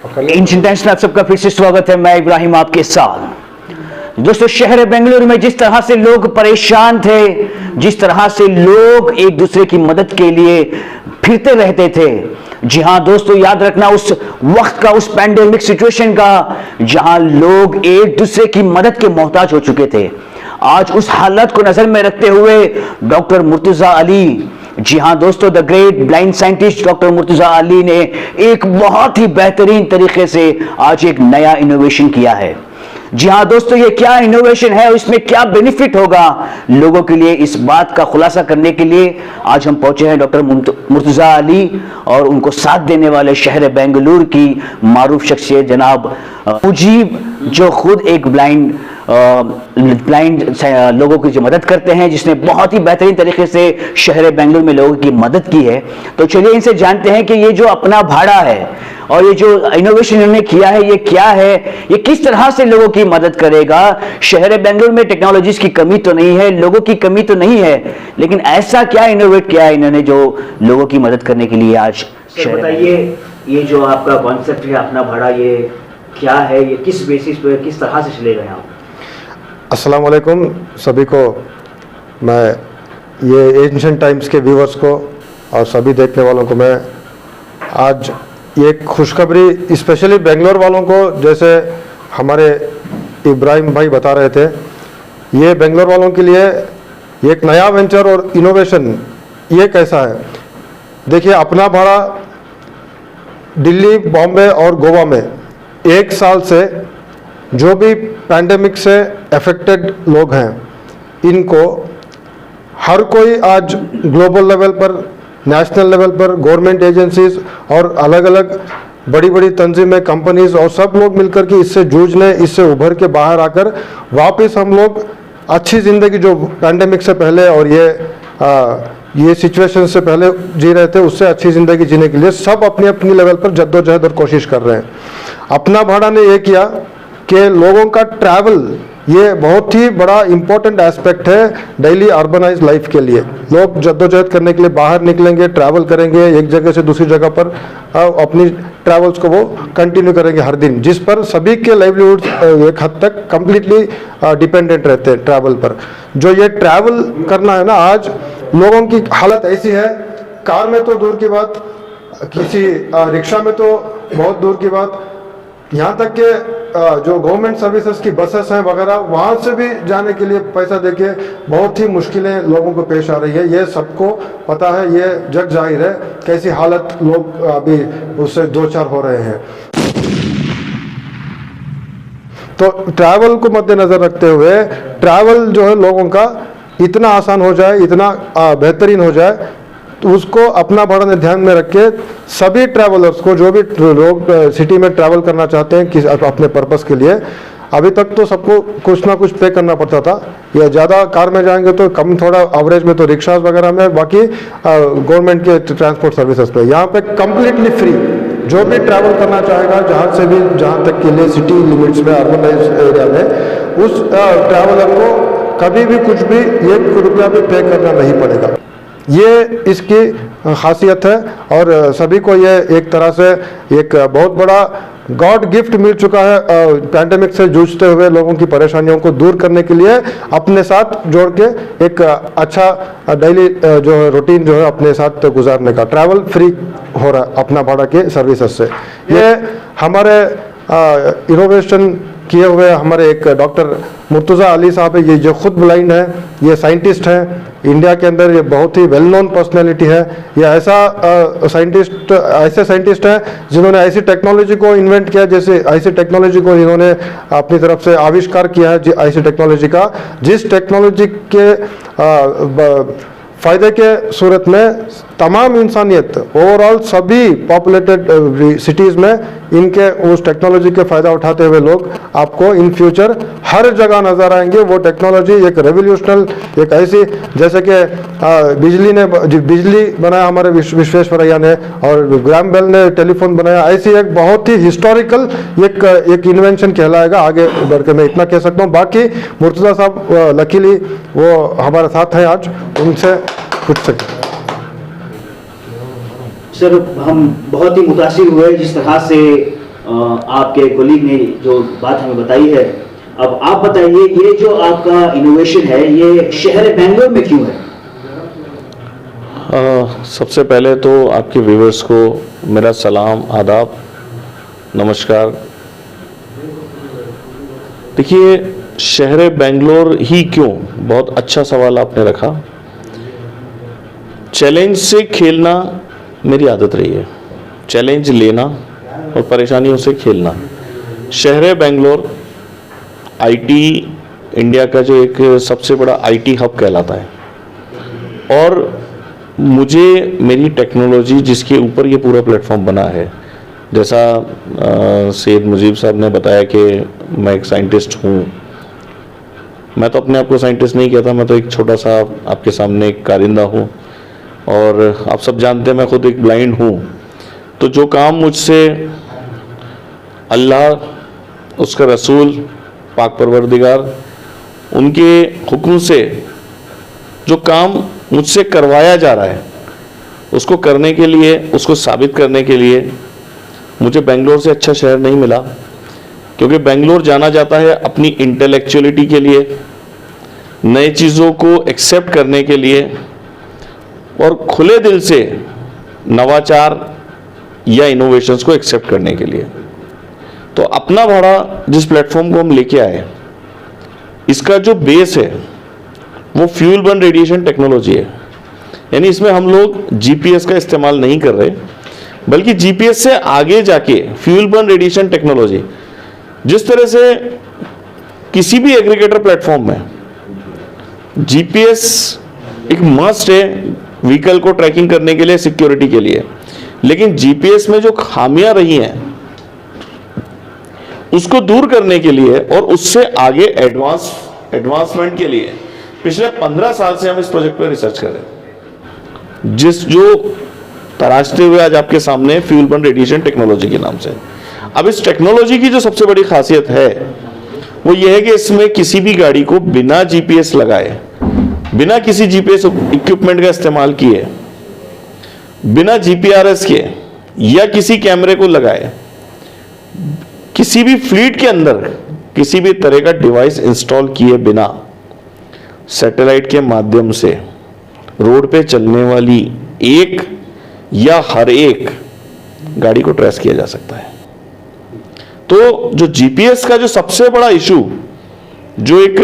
Indian times में आप सबका फिर से स्वागत है। मैं इब्राहिम आपके साथ। दोस्तों, शहर बेंगलुरु में जिस तरह से लोग परेशान थे, जिस तरह से लोग एक दूसरे की मदद के लिए फिरते रहते थे, जी हाँ दोस्तों, याद रखना उस वक्त का, उस पैंडेमिक सिचुएशन का, जहां लोग एक दूसरे की मदद के मोहताज हो चुके थे। आज उस हालत को नजर में रखते हुए डॉक्टर मुर्तजा अली, जी हां दोस्तों, the great blind scientist doctor Murtaza Ali ने एक बहुत ही बेहतरीन तरीके से आज एक नया इनोवेशन किया है। जी हां दोस्तों, ये क्या इनोवेशन है और इसमें क्या बेनिफिट होगा लोगों के लिए, इस बात का खुलासा करने के लिए आज हम पहुंचे हैं डॉक्टर मुर्तजा अली और उनको साथ देने वाले शहर बेंगलुरु की मारूफ शख्सियत जनाब मुजीब, जो खुद एक ब्लाइंड लोगों की जो मदद करते हैं, जिसने बहुत ही बेहतरीन तरीके से शहर बेंगलुरु में लोगों की मदद की है। तो चलिए इनसे जानते हैं कि ये जो अपना भाड़ा है और ये जो इनोवेशन इन्होंने किया है, ये क्या है, ये किस तरह से लोगों की मदद करेगा। शहर बेंगलुरु में टेक्नोलॉजीज की कमी तो नहीं है, लोगों की कमी तो नहीं है, लेकिन ऐसा क्या इनोवेट किया है इन्होंने जो लोगों की मदद करने के लिए आज। बताइए, ये जो आपका कॉन्सेप्ट है अपना भाड़ा, ये क्या है, ये किस बेसिस पे, किस तरह से चलेगा यहाँ? अस्सलाम वालेकुम सभी को। मैं ये एशियन टाइम्स के व्यूवर्स को और सभी देखने वालों को मैं आज ये खुशखबरी, स्पेशली बेंगलोर वालों को, जैसे हमारे इब्राहिम भाई बता रहे थे, ये बेंगलोर वालों के लिए एक नया वेंचर और इनोवेशन ये कैसा है। देखिए, अपना भाड़ा दिल्ली, बॉम्बे और गोवा में एक साल से जो भी पैंडेमिक से अफेक्टेड लोग हैं, इनको हर कोई आज ग्लोबल लेवल पर, नेशनल लेवल पर, गवर्नमेंट एजेंसीज और अलग अलग बड़ी बड़ी तंजीमें, कंपनीज और सब लोग मिलकर के इससे जूझने, इससे उभर के बाहर आकर वापस हम लोग अच्छी ज़िंदगी जो पैंडेमिक से पहले और ये सिचुएशन से पहले जी रहे थे, उससे अच्छी ज़िंदगी जीने के लिए सब अपनी अपनी लेवल पर जद्दोजहद और कोशिश कर रहे हैं। अपना भाड़ा ने ये किया कि लोगों का ट्रैवल, ये बहुत ही बड़ा इम्पोर्टेंट एस्पेक्ट है डेली अर्बनाइज लाइफ के लिए। लोग जद्दोजहद करने के लिए बाहर निकलेंगे, ट्रैवल करेंगे, एक जगह से दूसरी जगह पर अपनी ट्रैवल्स को वो कंटिन्यू करेंगे हर दिन, जिस पर सभी के लाइवलीहुड एक हद तक कम्प्लीटली डिपेंडेंट रहते हैं ट्रैवल पर। जो ये ट्रैवल करना है ना, आज लोगों की हालत ऐसी है, कार में तो दूर की बात, किसी रिक्शा में तो बहुत दूर की बात, यहाँ तक कि जो गवर्नमेंट सर्विसेज की बसेस हैं वगैरह, वहाँ से भी जाने के लिए पैसा देके बहुत ही मुश्किलें लोगों को पेश आ रही है। ये सबको पता है, ये जग जाहिर है कैसी हालत लोग अभी उससे दो चार हो रहे हैं। तो ट्रैवल को मद्देनजर रखते हुए ट्रैवल जो है लोगों का इतना आसान हो जाए, इतना बेहतरीन हो जाए, तो उसको अपना भाड़ा ने ध्यान में रख के सभी ट्रैवलर्स को, जो भी लोग सिटी में ट्रैवल करना चाहते हैं किस अपने पर्पस के लिए, अभी तक तो सबको कुछ ना कुछ पे करना पड़ता था, या ज़्यादा कार में जाएंगे तो कम, थोड़ा एवरेज में तो रिक्शास वगैरह में, बाकी गवर्नमेंट के ट्रांसपोर्ट सर्विसेज पे। यहाँ पे कम्प्लीटली फ्री जो भी ट्रैवल करना चाहेगा, जहाँ से भी, जहाँ तक के लिए सिटी लिमिट्स में, अर्बनाइज एरिया में, उस ट्रैवलर को कभी भी कुछ भी ₹1 भी पे करना नहीं पड़ेगा। ये इसकी खासियत है और सभी को ये एक तरह से एक बहुत बड़ा गॉड गिफ्ट मिल चुका है। पैंडेमिक से जूझते हुए लोगों की परेशानियों को दूर करने के लिए अपने साथ जोड़ के एक अच्छा डेली जो है रूटीन जो है अपने साथ गुजारने का, ट्रैवल फ्री हो रहा है अपना भाड़ा के सर्विसेज से। ये हमारे इनोवेशन किए हुए हमारे एक डॉक्टर मुर्तजा अली साहब है, ये जो खुद ब्लाइंड है, ये साइंटिस्ट हैं इंडिया के अंदर, ये बहुत ही वेल नोन पर्सनैलिटी है। ये ऐसे साइंटिस्ट हैं जिन्होंने ऐसी टेक्नोलॉजी को इन्वेंट किया, जैसे ऐसी टेक्नोलॉजी को इन्होंने अपनी तरफ से आविष्कार किया है, ऐसी टेक्नोलॉजी का जिस टेक्नोलॉजी के फ़ायदे के सूरत में तमाम इंसानियत, ओवरऑल सभी पॉपुलेटेड सिटीज़ में इनके उस टेक्नोलॉजी के फ़ायदा उठाते हुए लोग आपको इन फ्यूचर हर जगह नज़र आएंगे। वो टेक्नोलॉजी एक रेवोल्यूशनल, एक ऐसी, जैसे कि बिजली बनाया हमारे विश्वेश्वरैया ने और ग्राम बेल ने टेलीफोन बनाया, ऐसी एक बहुत ही हिस्टोरिकल एक इन्वेंशन कहलाएगा। आगे बढ़ के मैं इतना कह सकता हूँ। बाकी मुर्तजा साहब लकीली वो हमारे साथ हैं आज, उनसे पूछ सकते। सर, हम बहुत ही मुतासिर हुए जिस तरह से आपके कोलीग ने जो बात हमें बताई है, अब आप बताइए ये जो आपका इनोवेशन है ये शहर बेंगलोर में क्यों है? सबसे पहले तो आपके व्यूवर्स को मेरा सलाम, आदाब, नमस्कार। देखिए, शहर बेंगलोर ही क्यों, बहुत अच्छा सवाल आपने रखा। चैलेंज से खेलना मेरी आदत रही है, चैलेंज लेना और परेशानियों से खेलना। शहर बेंगलोर आईटी इंडिया का जो एक सबसे बड़ा आईटी हब कहलाता है और मुझे मेरी टेक्नोलॉजी जिसके ऊपर ये पूरा प्लेटफॉर्म बना है, जैसा सैयद मुजीब साहब ने बताया कि मैं एक साइंटिस्ट हूँ। मैं तो अपने आप को साइंटिस्ट नहीं कहता, मैं तो एक छोटा सा आपके सामने एक कारिंदा हूँ और आप सब जानते हैं मैं खुद एक ब्लाइंड हूँ। तो जो काम मुझसे अल्लाह, उसका रसूल, पाक परवरदिगार, उनके हुक्म से जो काम मुझसे करवाया जा रहा है उसको करने के लिए, उसको साबित करने के लिए मुझे बेंगलोर से अच्छा शहर नहीं मिला। क्योंकि बेंगलोर जाना जाता है अपनी इंटेलेक्चुअलिटी के लिए, नए चीज़ों को एक्सेप्ट करने के लिए और खुले दिल से नवाचार या इनोवेशंस को एक्सेप्ट करने के लिए। तो अपना भाड़ा जिस प्लेटफॉर्म को हम लेके आए, इसका जो बेस है वो फ्यूल बर्न रेडिएशन टेक्नोलॉजी है। यानी इसमें हम लोग जीपीएस का इस्तेमाल नहीं कर रहे, बल्कि जीपीएस से आगे जाके फ्यूल बर्न रेडिएशन टेक्नोलॉजी, जिस तरह से किसी भी एग्रीगेटर प्लेटफॉर्म में जीपीएस एक मस्ट है व्हीकल को ट्रैकिंग करने के लिए, सिक्योरिटी के लिए, लेकिन जीपीएस में जो खामियां रही हैं उसको दूर करने के लिए और उससे आगे एडवांसमेंट के लिए पिछले 15 साल से हम इस प्रोजेक्ट पर रिसर्च कर रहे हैं, जो तराशते हुए आज आपके सामने फ्यूल बर्न रेडिएशन टेक्नोलॉजी के नाम से। अब इस टेक्नोलॉजी की जो सबसे बड़ी खासियत है वो ये है कि इसमें किसी भी गाड़ी को बिना जीपीएस लगाए, बिना किसी जीपीएस इक्विपमेंट का इस्तेमाल किए, बिना जीपीआरएस के या किसी कैमरे को लगाए, किसी भी फ्लीट के अंदर किसी भी तरह का डिवाइस इंस्टॉल किए बिना सैटेलाइट के माध्यम से रोड पे चलने वाली एक या हर एक गाड़ी को ट्रेस किया जा सकता है। तो जो जीपीएस का जो सबसे बड़ा इशू, जो एक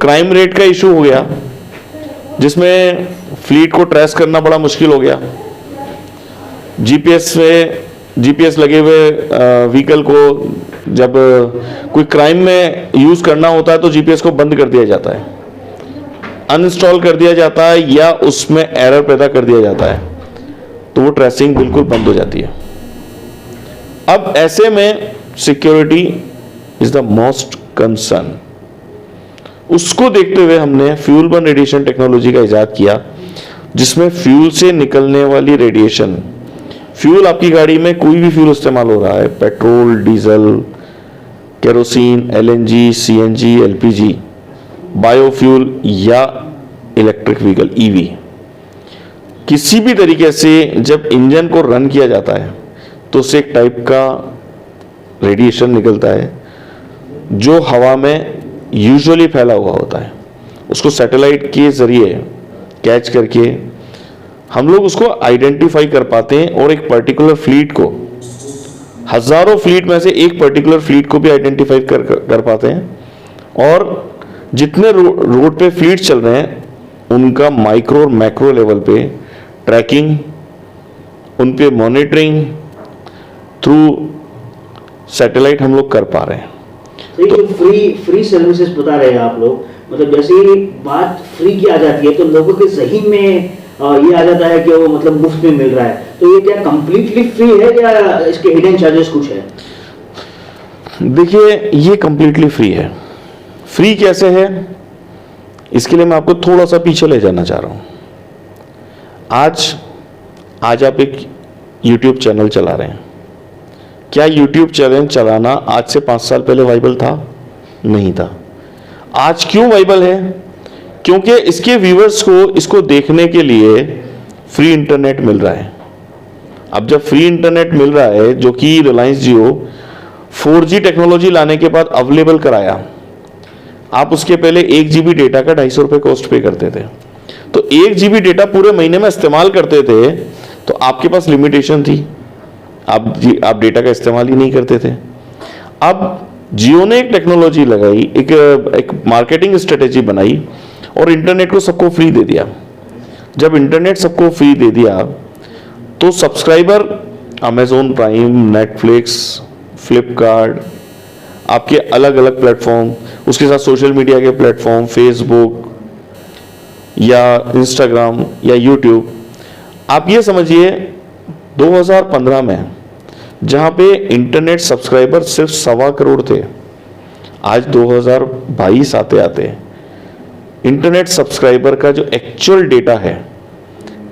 क्राइम रेट का इशू हो गया, जिसमें फ्लीट को ट्रेस करना बड़ा मुश्किल हो गया, जीपीएस लगे हुए व्हीकल को जब कोई क्राइम में यूज करना होता है तो जीपीएस को बंद कर दिया जाता है, अनइंस्टॉल कर दिया जाता है या उसमें एरर पैदा कर दिया जाता है, तो वो ट्रेसिंग बिल्कुल बंद हो जाती है। अब ऐसे में security is the most concern. उसको देखते हुए हमने फ्यूल बर्न रेडिएशन टेक्नोलॉजी का इजाद किया, जिसमें फ्यूल से निकलने वाली रेडिएशन, फ्यूल आपकी गाड़ी में कोई भी फ्यूल इस्तेमाल हो रहा है, petrol, diesel, kerosene, LNG, CNG, LPG, biofuel या इलेक्ट्रिक व्हीकल ईवी, किसी भी तरीके से जब इंजन को रन किया जाता है तो उससे एक टाइप का रेडिएशन निकलता है जो हवा में यूजुअली फैला हुआ होता है। उसको सैटेलाइट के जरिए कैच करके हम लोग उसको आइडेंटिफाई कर पाते हैं और एक पर्टिकुलर फ्लीट को, हजारों फ्लीट में से एक पर्टिकुलर फ्लीट को भी आइडेंटिफाई कर पाते हैं और जितने रोड पे फ्लीट चल रहे हैं उनका माइक्रो और मैक्रो लेवल पे ट्रैकिंग, उन पे मॉनिटरिंग थ्रू सैटेलाइट हम लोग कर पा रहे हैं। तो फ्री सर्विसेज बता रहे हैं आप लोग, मतलब जैसे ही बात फ्री की आ जाती है तो लोगों के ज़हन में ये आ जाता है कि वो मतलब मुफ्त में मिल रहा है, तो ये क्या कंप्लीटली फ्री है या इसके हिडन चार्जेस कुछ है? देखिए, ये कंप्लीटली फ्री है। फ्री कैसे है, इसके लिए मैं आपको थोड़ा सा पीछे ले जाना चाह रहा हूं। आज आप एक YouTube चैनल चला रहे हैं। क्या YouTube चैनल चलाना आज से 5 साल पहले वाइबल था? नहीं था। आज क्यों वाइबल है? क्योंकि इसके व्यूअर्स को इसको देखने के लिए फ्री इंटरनेट मिल रहा है। अब जब फ्री इंटरनेट मिल रहा है, जो कि रिलायंस जियो 4G टेक्नोलॉजी लाने के बाद अवेलेबल कराया, आप उसके पहले 1 GB डेटा का 250 रुपये कॉस्ट पे करते थे। तो 1 GB डेटा पूरे महीने में इस्तेमाल करते थे तो आपके पास लिमिटेशन थी, आप डेटा का इस्तेमाल ही नहीं करते थे। अब जियो ने एक टेक्नोलॉजी लगाई, एक मार्केटिंग स्ट्रेटेजी बनाई और इंटरनेट को सबको फ्री दे दिया। जब इंटरनेट सबको फ्री दे दिया तो subscriber Amazon prime, Netflix, Flipkart, आपके अलग अलग प्लेटफॉर्म, उसके साथ सोशल मीडिया के प्लेटफॉर्म, फेसबुक या इंस्टाग्राम या यूट्यूब, आप ये समझिए 2015 में जहां पे इंटरनेट सब्सक्राइबर सिर्फ 1.25 करोड़ थे, आज 2022 आते आते इंटरनेट सब्सक्राइबर का जो एक्चुअल डेटा है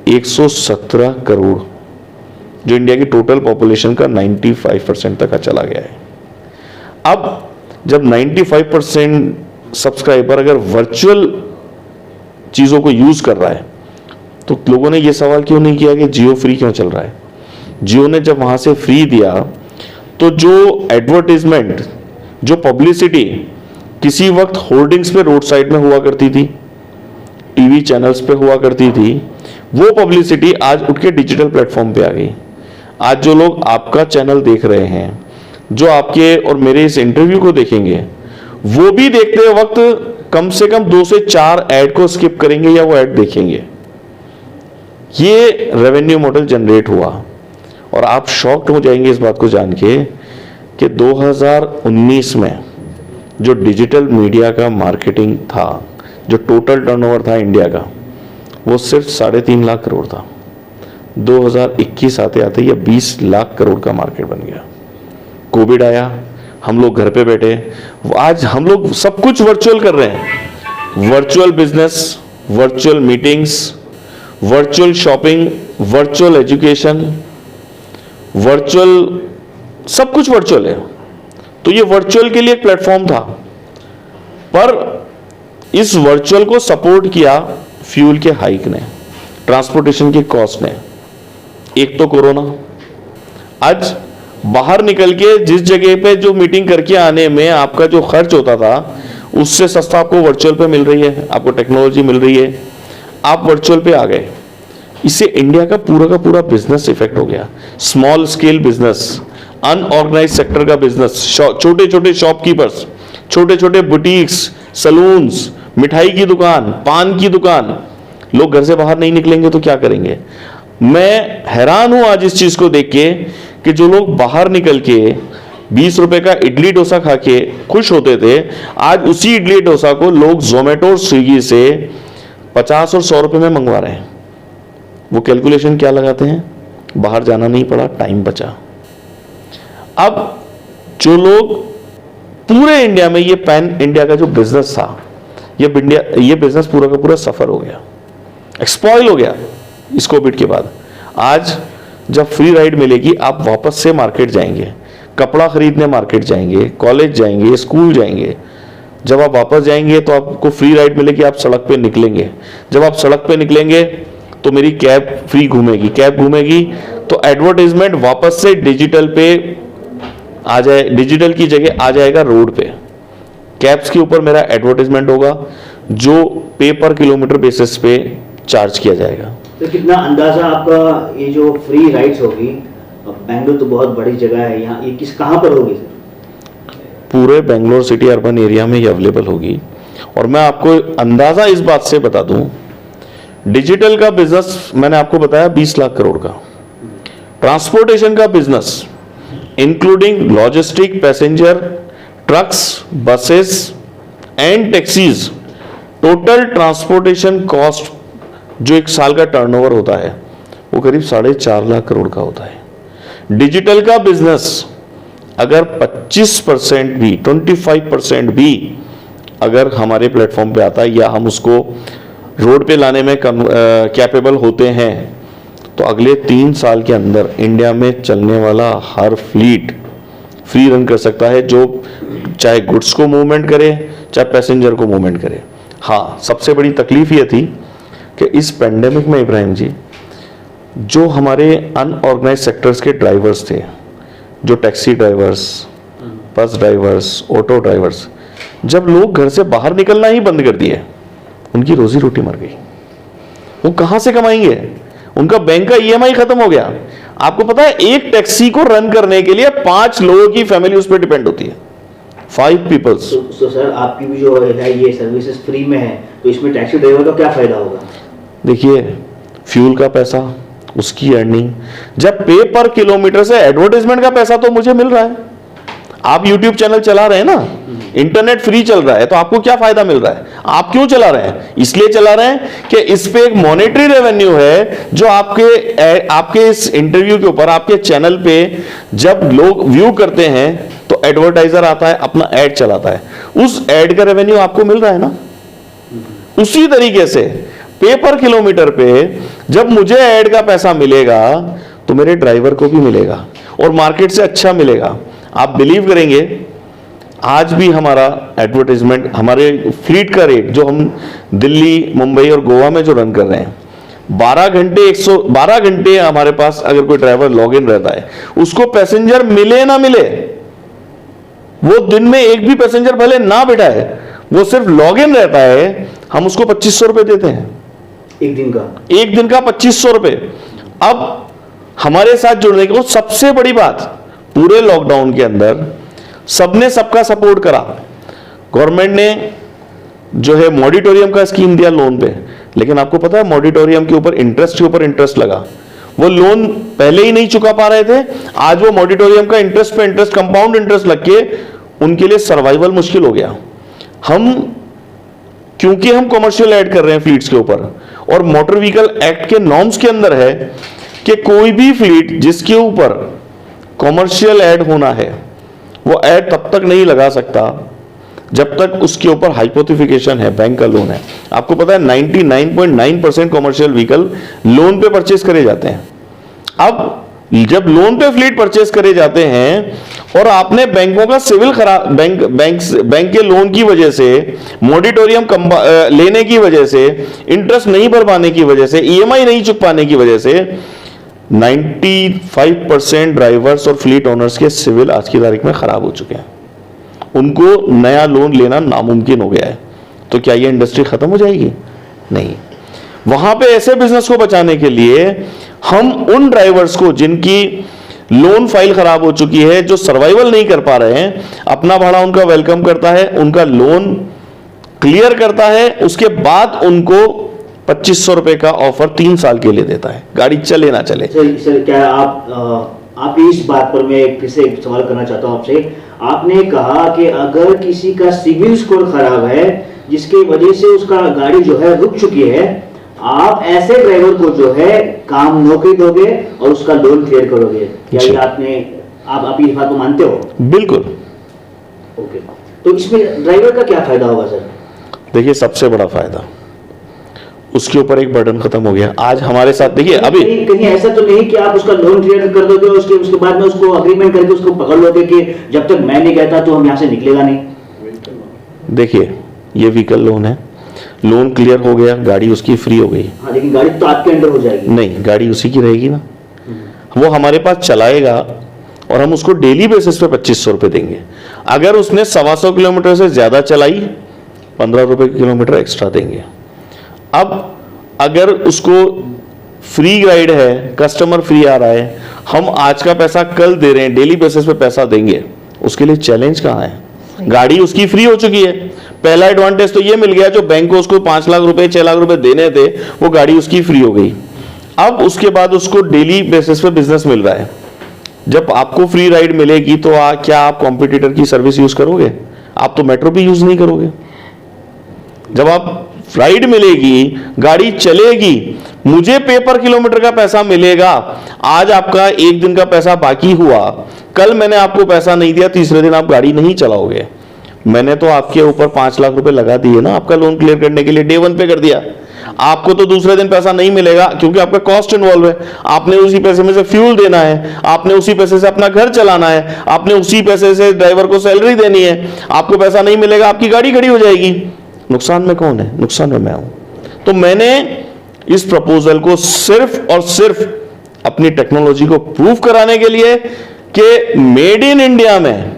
117 करोड़, जो इंडिया की टोटल पॉपुलेशन का 95% तक चला गया है। अब जब 95% सब्सक्राइबर अगर वर्चुअल चीजों को यूज कर रहा है तो लोगों ने यह सवाल क्यों नहीं किया कि जियो फ्री क्यों चल रहा है। जियो ने जब वहां से फ्री दिया तो जो एडवर्टाइजमेंट, जो पब्लिसिटी किसी वक्त होर्डिंग्स पे रोड साइड में हुआ करती थी, टीवी चैनल्स पे हुआ करती थी, वो पब्लिसिटी आज उठ के डिजिटल प्लेटफॉर्म पे आ गई। आज जो लोग आपका चैनल देख रहे हैं, जो आपके और मेरे इस इंटरव्यू को देखेंगे, वो भी देखते वक्त कम से कम 2 से 4 ऐड को स्किप करेंगे या वो ऐड देखेंगे। ये रेवेन्यू मॉडल जनरेट हुआ और आप शॉक्ड हो जाएंगे इस बात को जान के कि 2019 में जो डिजिटल मीडिया का मार्केटिंग था, जो टोटल टर्नओवर था इंडिया का, वो सिर्फ 3.5 लाख करोड़ था। 2021 आते आते ये 20 लाख करोड़ का मार्केट बन गया। कोविड आया, हम लोग घर पे बैठे, आज हम लोग सब कुछ वर्चुअल कर रहे हैं। Virtual business, virtual meetings, virtual shopping, virtual education, virtual, सब कुछ वर्चुअल है। तो ये वर्चुअल के लिए एक प्लेटफॉर्म था, पर इस वर्चुअल को सपोर्ट किया फ्यूल के हाइक ने, ट्रांसपोर्टेशन की कॉस्ट ने, एक तो कोरोना। आज बाहर निकल के जिस जगह पे जो मीटिंग करके आने में आपका जो खर्च होता था उससे सस्ता आपको वर्चुअल पे मिल रही है, आपको टेक्नोलॉजी मिल रही है, आप वर्चुअल पे आ गए। इससे इंडिया का पूरा बिजनेस इफेक्ट हो गया। Small scale business, unorganise sector का बिजनेस, छोटे छोटे शॉपकीपर्स, छोटे छोटे बुटीक्स, सलून्स, मिठाई की दुकान, पान की दुकान, लोग घर से बाहर नहीं निकलेंगे तो क्या करेंगे। मैं हैरान हूं आज इस चीज को देख के कि जो लोग बाहर निकल के 20 रुपए का इडली डोसा खा के खुश होते थे, आज उसी इडली डोसा को लोग जोमेटो और स्विगी से 50 और 100 रुपए में मंगवा रहे हैं। वो कैलकुलेशन क्या लगाते हैं, बाहर जाना नहीं पड़ा, टाइम बचा। अब जो लोग पूरे इंडिया में, ये पैन इंडिया का जो बिजनेस था, ये बिजनेस पूरा का पूरा सफर हो गया, एक्सपॉइल हो गया इस कोविड के बाद। आज जब फ्री राइड मिलेगी आप वापस से मार्केट जाएंगे, कपड़ा खरीदने मार्केट जाएंगे, कॉलेज जाएंगे, स्कूल जाएंगे। जब आप वापस जाएंगे तो आपको फ्री राइड मिलेगी, आप सड़क पे निकलेंगे। जब आप सड़क पे निकलेंगे तो मेरी कैब फ्री घूमेगी, कैब घूमेगी तो एडवर्टाइजमेंट वापस से डिजिटल पे आ जाए, डिजिटल की जगह आ जाएगा रोड पे। कैब्स के ऊपर मेरा एडवर्टाइजमेंट होगा जो पे पर किलोमीटर बेसिस पे चार्ज किया जाएगा। तो कितना अंदाजा आपका, ये जो फ्री राइड्स होगी, बेंगलुरु तो बहुत बड़ी जगह है, यहाँ ये कहाँ पर होगी सर? पूरे बेंगलोर सिटी अर्बन एरिया में ये अवेलेबल होगी। और मैं आपको अंदाजा इस बात से बता दूं, डिजिटल का बिजनेस मैंने आपको बताया 20 लाख करोड़ का, ट्रांसपोर्टेशन का business including logistic, passenger, trucks, buses and taxis, total transportation cost जो एक साल का टर्नओवर होता है वो करीब 4.5 लाख करोड़ का होता है। डिजिटल का बिजनेस अगर 25% भी, 25% भी अगर हमारे प्लेटफॉर्म पे आता है या हम उसको रोड पे लाने में कैपेबल होते हैं तो अगले 3 साल के अंदर इंडिया में चलने वाला हर फ्लीट फ्री रन कर सकता है, जो चाहे गुड्स को मूवमेंट करे चाहे पैसेंजर को मूवमेंट करे। हाँ, सबसे बड़ी तकलीफ ये थी कि इस पेंडेमिक में इब्राहिम जी, जो हमारे अनऑर्गेनाइज सेक्टर्स के ड्राइवर्स थे, जो taxi drivers, bus drivers, auto drivers, जब लोग घर से बाहर निकलना ही बंद कर दिए, उनकी रोजी रोटी मर गई। वो कहां से कमाएंगे? उनका बैंक का ईएमआई खत्म हो गया। आपको पता है एक टैक्सी को रन करने के लिए 5 लोगों की फैमिली उस पर डिपेंड होती है, 5 पीपल्स। तो सर आपकी भी जो है ये सर्विसेज फ्री में है, तो इसमें टैक्सी ड्राइवर का क्या फायदा होगा? देखिए, फ्यूल का पैसा, उसकी अर्निंग, जब पे पर किलोमीटर से एडवर्टाइजमेंट का पैसा तो मुझे मिल रहा है। आप YouTube चैनल चला रहे हैं ना, इंटरनेट फ्री चल रहा है, तो आपको क्या फायदा मिल रहा है? आप क्यों चला रहे हैं? इसलिए चला रहे हैं कि इस पे एक मॉनेटरी रेवेन्यू है जो आपके इस इंटरव्यू के ऊपर, आपके चैनल पे जब लोग व्यू करते हैं तो एडवर्टाइजर आता है, अपना एड चलाता है, उस एड का रेवेन्यू आपको मिल रहा है ना। उसी तरीके से पे पर किलोमीटर पे जब मुझे ऐड का पैसा मिलेगा तो मेरे ड्राइवर को भी मिलेगा और मार्केट से अच्छा मिलेगा। आप बिलीव करेंगे, आज भी हमारा एडवर्टाइजमेंट, हमारे फ्लीट का रेट जो हम दिल्ली, मुंबई और गोवा में जो रन कर रहे हैं, 12 घंटे हमारे पास अगर कोई ड्राइवर लॉग इन रहता है, उसको पैसेंजर मिले ना मिले, वो दिन में एक भी पैसेंजर भले ना बिठाए, वो सिर्फ लॉग इन रहता है, हम उसको 2500 रुपए देते हैं एक दिन का 2500 रुपए। अब हमारे साथ जुड़ने की सबसे बड़ी बात, पूरे लॉकडाउन के अंदर सबने सबका सपोर्ट करा। गवर्नमेंट ने जो है मॉडिटोरियम का स्कीम दिया लोन पे, लेकिन आपको पता है मॉडिटोरियम के ऊपर इंटरेस्ट लगा। वो लोन पहले ही नहीं चुका पा रहे थे, आज वो मॉडिटोरियम का इंटरेस्ट पे इंटरेस्ट, कंपाउंड इंटरेस्ट लग के उनके लिए सर्वाइवल मुश्किल हो गया। क्योंकि हम कमर्शियल ऐड कर रहे हैं फ्लीट्स के ऊपर, और मोटर व्हीकल एक्ट के नॉर्म्स के अंदर है कि कोई भी फ्लीट जिसके ऊपर कमर्शियल ऐड होना है, वो ऐड तब तक नहीं लगा सकता जब तक उसके ऊपर हाइपोथेटिकेशन है, बैंक का लोन है। आपको पता है 99.9% कमर्शियल व्हीकल लोन पे परचेस करे जाते हैं। अब जब लोन पे फ्लीट परचेस करे जाते हैं और आपने बैंकों का सिविल खराब, बैंक के लोन की वजह से, मॉडिटोरियम लेने की वजह से, इंटरेस्ट नहीं भर पाने की वजह से, ईएमआई नहीं चुक पाने की वजह से 95% ड्राइवर्स और फ्लीट ओनर्स के सिविल आज की तारीख में खराब हो चुके हैं। उनको नया लोन लेना नामुमकिन हो गया है। तो क्या ये इंडस्ट्री खत्म हो जाएगी? नहीं। वहां पे ऐसे बिजनेस को बचाने के लिए हम उन ड्राइवर्स को जिनकी लोन फाइल खराब हो चुकी है, जो सर्वाइवल नहीं कर पा रहे हैं, अपना भाड़ा उनका वेलकम करता है, उनका लोन क्लियर करता है, उसके बाद उनको 2500 रुपए का ऑफर 3 साल के लिए देता है, गाड़ी चले ना चले। सर क्या आप इस बात पर मैं फिर से एक सवाल करना चाहता हूं आपसे। आपने कहा कि अगर किसी का सिविल स्कोर खराब है, जिसकी वजह से उसका गाड़ी जो है रुक चुकी है, आप ऐसे ड्राइवर को जो है काम नौकरी दोगे और उसका लोन क्लियर करोगे। क्या ये आप इस बात को मानते हो? बिल्कुल। ओके, तो इसमें ड्राइवर का क्या फायदा होगा सर? देखिए, सबसे बड़ा फायदा, उसके ऊपर एक बर्डन खत्म हो गया। आज हमारे साथ देखिए, अभी कहीं ऐसा तो नहीं कि आप उसका लोन क्लियर कर दोगे और उसके बाद में उसको अग्रीमेंट करके उसको पकड़ लोगे कि जब तक मैं नहीं कहता तो हम यहाँ से निकलेगा नहीं? देखिए, ये व्हीकल लोन है, लोन क्लियर हो गया, गाड़ी उसकी फ्री हो गई। हाँ, लेकिन गाड़ी तो आपके अंडर हो जाएगी। नहीं, गाड़ी उसी की रहेगी ना, वो हमारे पास चलाएगा और हम उसको डेली बेसिस पे 2500 रुपए देंगे। अगर उसने 125 किलोमीटर से ज्यादा चलाई, 15 रुपए किलोमीटर एक्स्ट्रा देंगे। अब अगर उसको फ्री राइड है, कस्टमर फ्री आ रहा है, हम आज का पैसा कल दे रहे हैं, डेली बेसिस पे पैसा देंगे, उसके लिए चैलेंज कहाँ है? गाड़ी उसकी फ्री हो चुकी है। पहला एडवांटेज तो ये मिल गया, जो बैंक को उसको 5 लाख रुपए 6 लाख रुपए देने थे, वो गाड़ी उसकी फ्री हो गई। अब उसके बाद उसको डेली बेसिस पे बिजनेस मिल रहा है। जब आपको फ्री राइड मिलेगी तो क्या आप कॉम्पिटिटर की सर्विस यूज करोगे? आप तो मेट्रो भी यूज नहीं करोगे। जब आप राइड मिलेगी, गाड़ी चलेगी, मुझे पे पर किलोमीटर का पैसा मिलेगा। आज आपका एक दिन का पैसा बाकी हुआ, कल मैंने आपको पैसा नहीं दिया, तीसरे दिन आप गाड़ी नहीं चलाओगे। मैंने तो आपके ऊपर 5 लाख रुपए लगा दिए ना, आपका लोन क्लियर करने के लिए, डे 1 पे कर दिया। आपको तो दूसरे दिन पैसा नहीं मिलेगा, क्योंकि आपका कॉस्ट इन्वॉल्व है। आपने उसी पैसे में से फ्यूल देना है, आपने उसी पैसे से अपना घर चलाना है, आपने उसी पैसे से ड्राइवर को सैलरी देनी है। आपको पैसा नहीं मिलेगा, आपकी गाड़ी खड़ी हो जाएगी। नुकसान में कौन है? नुकसान में मैं हूं। तो मैंने इस प्रपोजल को सिर्फ और सिर्फ अपनी टेक्नोलॉजी को प्रूव कराने के लिए कि मेड इन इंडिया में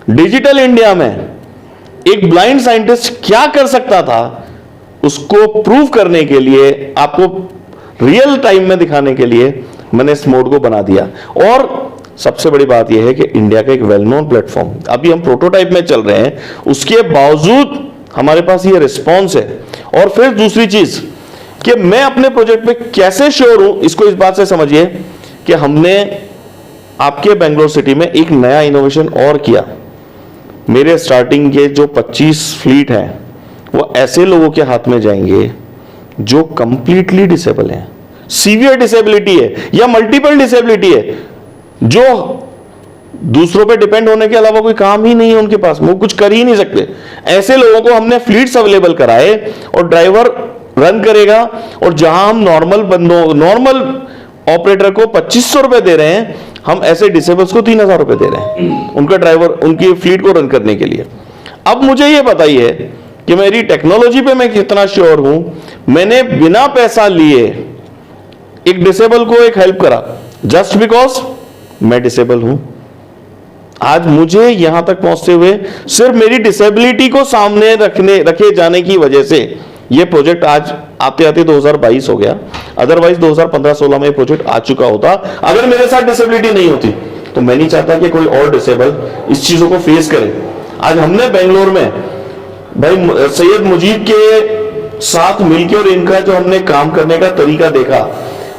डिजिटल इंडिया में एक ब्लाइंड साइंटिस्ट क्या कर सकता था, उसको प्रूव करने के लिए, आपको रियल टाइम में दिखाने के लिए मैंने इस मोड को बना दिया। और सबसे बड़ी बात यह है कि इंडिया का एक वेल नोन प्लेटफॉर्म, अभी हम प्रोटोटाइप में चल रहे हैं, उसके बावजूद हमारे पास ये रिस्पॉन्स है। और फिर दूसरी चीज कि मैं अपने प्रोजेक्ट में कैसे श्योर हूं, इसको इस बात से समझिए कि हमने आपके बेंगलोर सिटी में एक नया इनोवेशन और किया। मेरे स्टार्टिंग के जो 25 फ्लीट हैं वो ऐसे लोगों के हाथ में जाएंगे जो कंप्लीटली डिसेबल हैं, सीवियर डिसेबिलिटी है या मल्टीपल डिसेबिलिटी है, जो दूसरों पे डिपेंड होने के अलावा कोई काम ही नहीं है उनके पास, वो कुछ कर ही नहीं सकते। ऐसे लोगों को हमने फ्लीट्स अवेलेबल कराए और ड्राइवर रन करेगा। और जहां हम नॉर्मल ऑपरेटर को 2500 रुपए दे रहे हैं, हम ऐसे डिसेबल्स को 3000 रुपए दे रहे हैं उनका ड्राइवर, उनकी फ्लीट को रन करने के लिए। अब मुझे यह बताइए कि मेरी टेक्नोलॉजी पे मैं कितना श्योर हूं। मैंने बिना पैसा लिए एक डिसेबल को एक हेल्प करा जस्ट बिकॉज मैं डिसेबल हूं। आज मुझे यहां तक पहुंचते हुए सिर्फ मेरी डिसेबिलिटी को सामने रखे जाने की वजह से ये प्रोजेक्ट आज आते आते 2022 हो गया। अदरवाइज 2015-16 में ये प्रोजेक्ट आ चुका होता अगर मेरे साथ डिसेबिलिटी नहीं होती। तो मैं नहीं चाहता कि कोई और डिसेबल इस चीजों को फेस करे। आज हमने बेंगलोर में भाई सैयद मुजीब के साथ मिलकर और इनका जो हमने काम करने का तरीका देखा,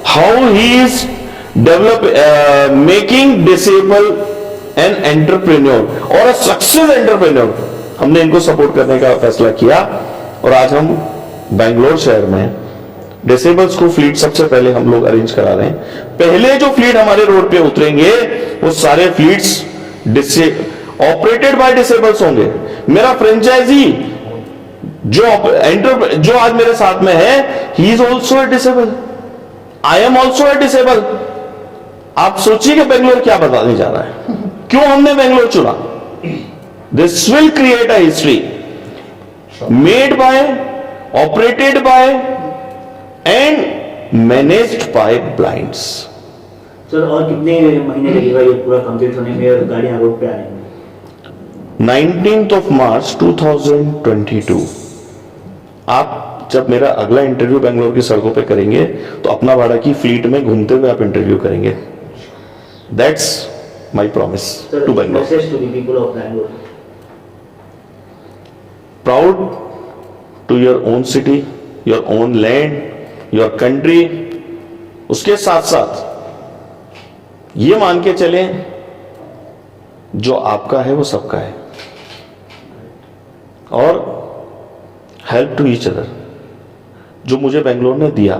how he is develop making disable an entrepreneur और सक्सेस एंटरप्रेन्योर, हमने इनको सपोर्ट करने का फैसला किया। और आज हम बेंगलोर शहर में डिसेबल्स को फ्लीट सबसे पहले हम लोग अरेंज करा रहे हैं। पहले जो फ्लीट हमारे रोड पे उतरेंगे वो सारे फ्लीट्स ऑपरेटेड बाय डिसेबल्स होंगे। मेरा फ्रेंचाइजी जो आज मेरे साथ में है, he is also disable, I am also disable. आप सोचिए कि बेंगलोर क्या बताने जा रहा है, क्यों हमने बेंगलोर चुना। This will create a history made by, operated by and managed by blinds. Sir और कितने महीने लगेगा ये पूरा कंप्लीट होने में और गाड़ियां रोड पे आने में? 19th of March 2022। आप जब मेरा अगला इंटरव्यू बेंगलोर की सड़कों पे करेंगे तो अपना भाड़ा की फ्लीट में घूमते हुए आप इंटरव्यू करेंगे। That's my promise to Bangalore. Message to the people of Bangalore. Proud to your own city, your own land, your country. उसके साथ साथ ये मान के चलें जो आपका है वो सबका है, और हेल्प टू ईच अदर। जो मुझे बेंगलोर ने दिया